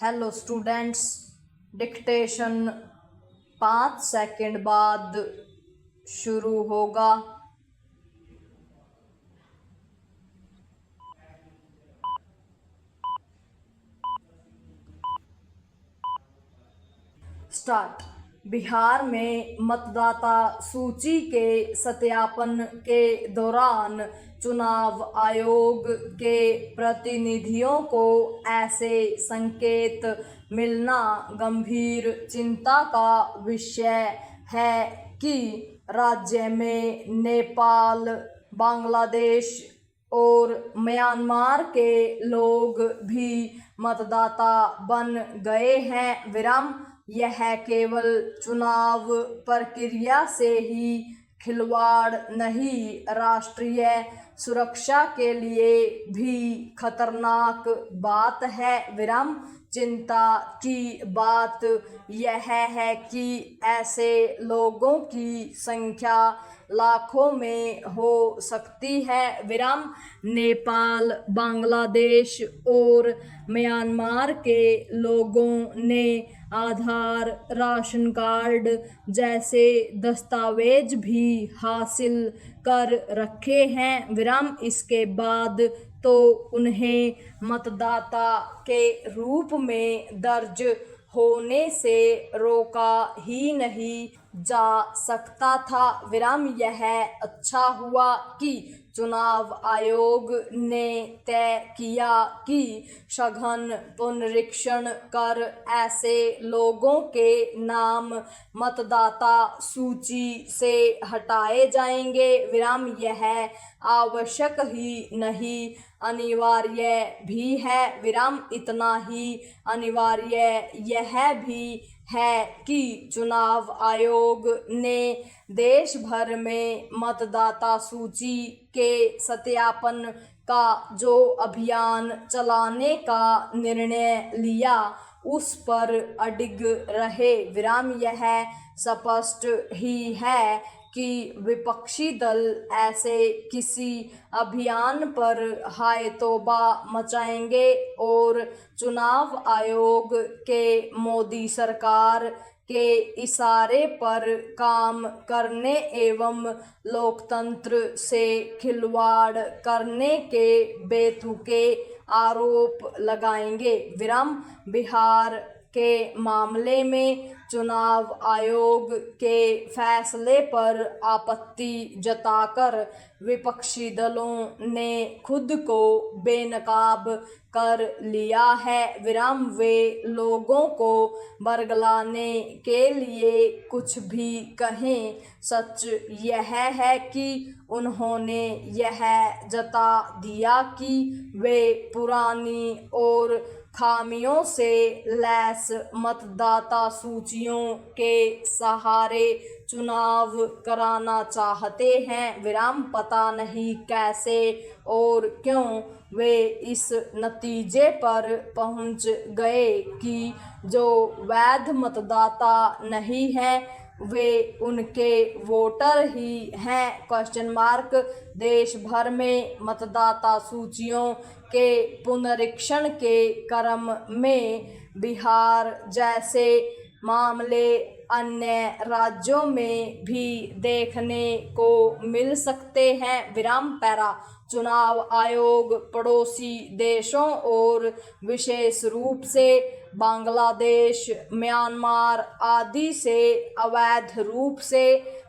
Hello students, dictation 5 second बाद शुरू होगा। स्टार्ट। बिहार में मतदाता सूची के सत्यापन के दौरान चुनाव आयोग के प्रतिनिधियों को ऐसे संकेत मिलना गंभीर चिंता का विषय है कि राज्य में नेपाल, बांग्लादेश और म्यांमार के लोग भी मतदाता बन गए हैं। यह केवल चुनाव प्रक्रिया से ही खिलवाड़ नहीं, राष्ट्रीय सुरक्षा के लिए भी खतरनाक बात है। चिंता की बात यह है कि ऐसे लोगों की संख्या लाखों में हो सकती है। नेपाल, बांग्लादेश और म्यांमार के लोगों ने आधार, राशन कार्ड जैसे दस्तावेज भी हासिल कर रखे हैं। इसके बाद तो उन्हें मतदाता के रूप में दर्ज होने से रोका ही नहीं जा सकता था। यह अच्छा हुआ कि चुनाव आयोग ने तय किया कि सघन पुनरीक्षण कर ऐसे लोगों के नाम मतदाता सूची से हटाए जाएंगे। यह आवश्यक ही नहीं, अनिवार्य भी है। इतना ही अनिवार्य यह भी है कि चुनाव आयोग ने देश भर में मतदाता सूची के सत्यापन का जो अभियान चलाने का निर्णय लिया उस पर अडिग रहे। यह स्पष्ट ही है कि विपक्षी दल ऐसे किसी अभियान पर हाय तौबा मचाएंगे और चुनाव आयोग के मोदी सरकार के इशारे पर काम करने एवं लोकतंत्र से खिलवाड़ करने के बेतुके आरोप लगाएंगे। बिहार के मामले में चुनाव आयोग के फैसले पर आपत्ति जताकर विपक्षी दलों ने खुद को बेनकाब कर लिया है। वे लोगों को बरगलाने के लिए कुछ भी कहें, सच यह है कि उन्होंने यह जता दिया कि वे पुरानी और खामियों से लैस मतदाता सूचियों के सहारे चुनाव कराना चाहते हैं। पता नहीं कैसे और क्यों वे इस नतीजे पर पहुंच गए कि जो वैध मतदाता नहीं हैं वे उनके वोटर ही हैं। देश भर में मतदाता सूचियों के पुनरीक्षण के क्रम में बिहार जैसे मामले अन्य राज्यों में भी देखने को मिल सकते हैं। चुनाव आयोग पड़ोसी देशों और विशेष रूप से बांग्लादेश, म्यांमार आदि से अवैध रूप से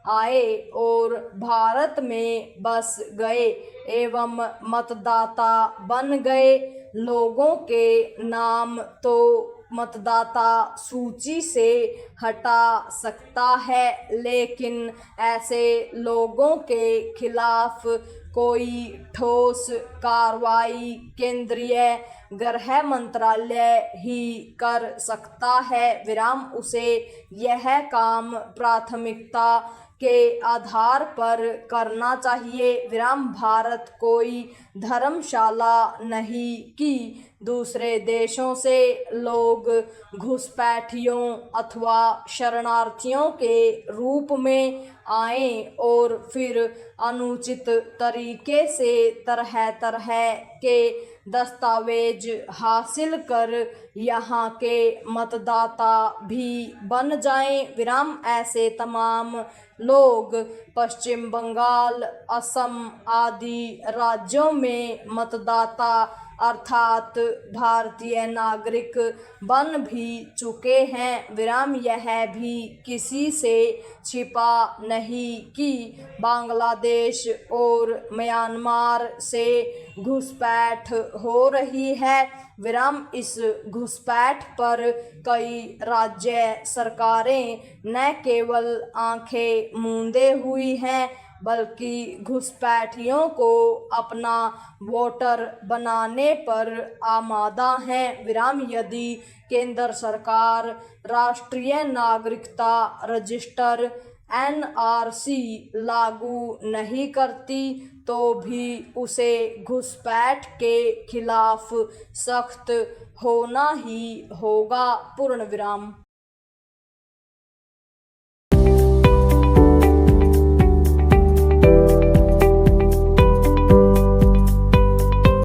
आए और भारत में बस गए एवं मतदाता बन गए लोगों के नाम तो मतदाता सूची से हटा सकता है, लेकिन ऐसे लोगों के खिलाफ कोई ठोस कार्रवाई केंद्रीय गृह मंत्रालय ही कर सकता है। उसे यह काम प्राथमिकता के आधार पर करना चाहिए। भारत कोई धर्मशाला नहीं कि दूसरे देशों से लोग घुसपैठियों अथवा शरणार्थियों के रूप में आएं और फिर अनुचित तरीके से तरह तरह के दस्तावेज हासिल कर यहाँ के मतदाता भी बन जाएं विराम। ऐसे तमाम लोग पश्चिम बंगाल, असम आदि राज्यों में मतदाता अर्थात भारतीय नागरिक बन भी चुके हैं विराम। यह भी किसी से छिपा नहीं कि बांग्लादेश और म्यांमार से घुसपैठ हो रही है विराम। इस घुसपैठ पर कई राज्य सरकारें न केवल आंखें मूंदे हुई हैं बल्कि घुसपैठियों को अपना वोटर बनाने पर आमादा हैं विराम। यदि केंद्र सरकार राष्ट्रीय नागरिकता रजिस्टर NRC लागू नहीं करती तो भी उसे घुसपैठ के खिलाफ सख्त होना ही होगा पूर्ण विराम।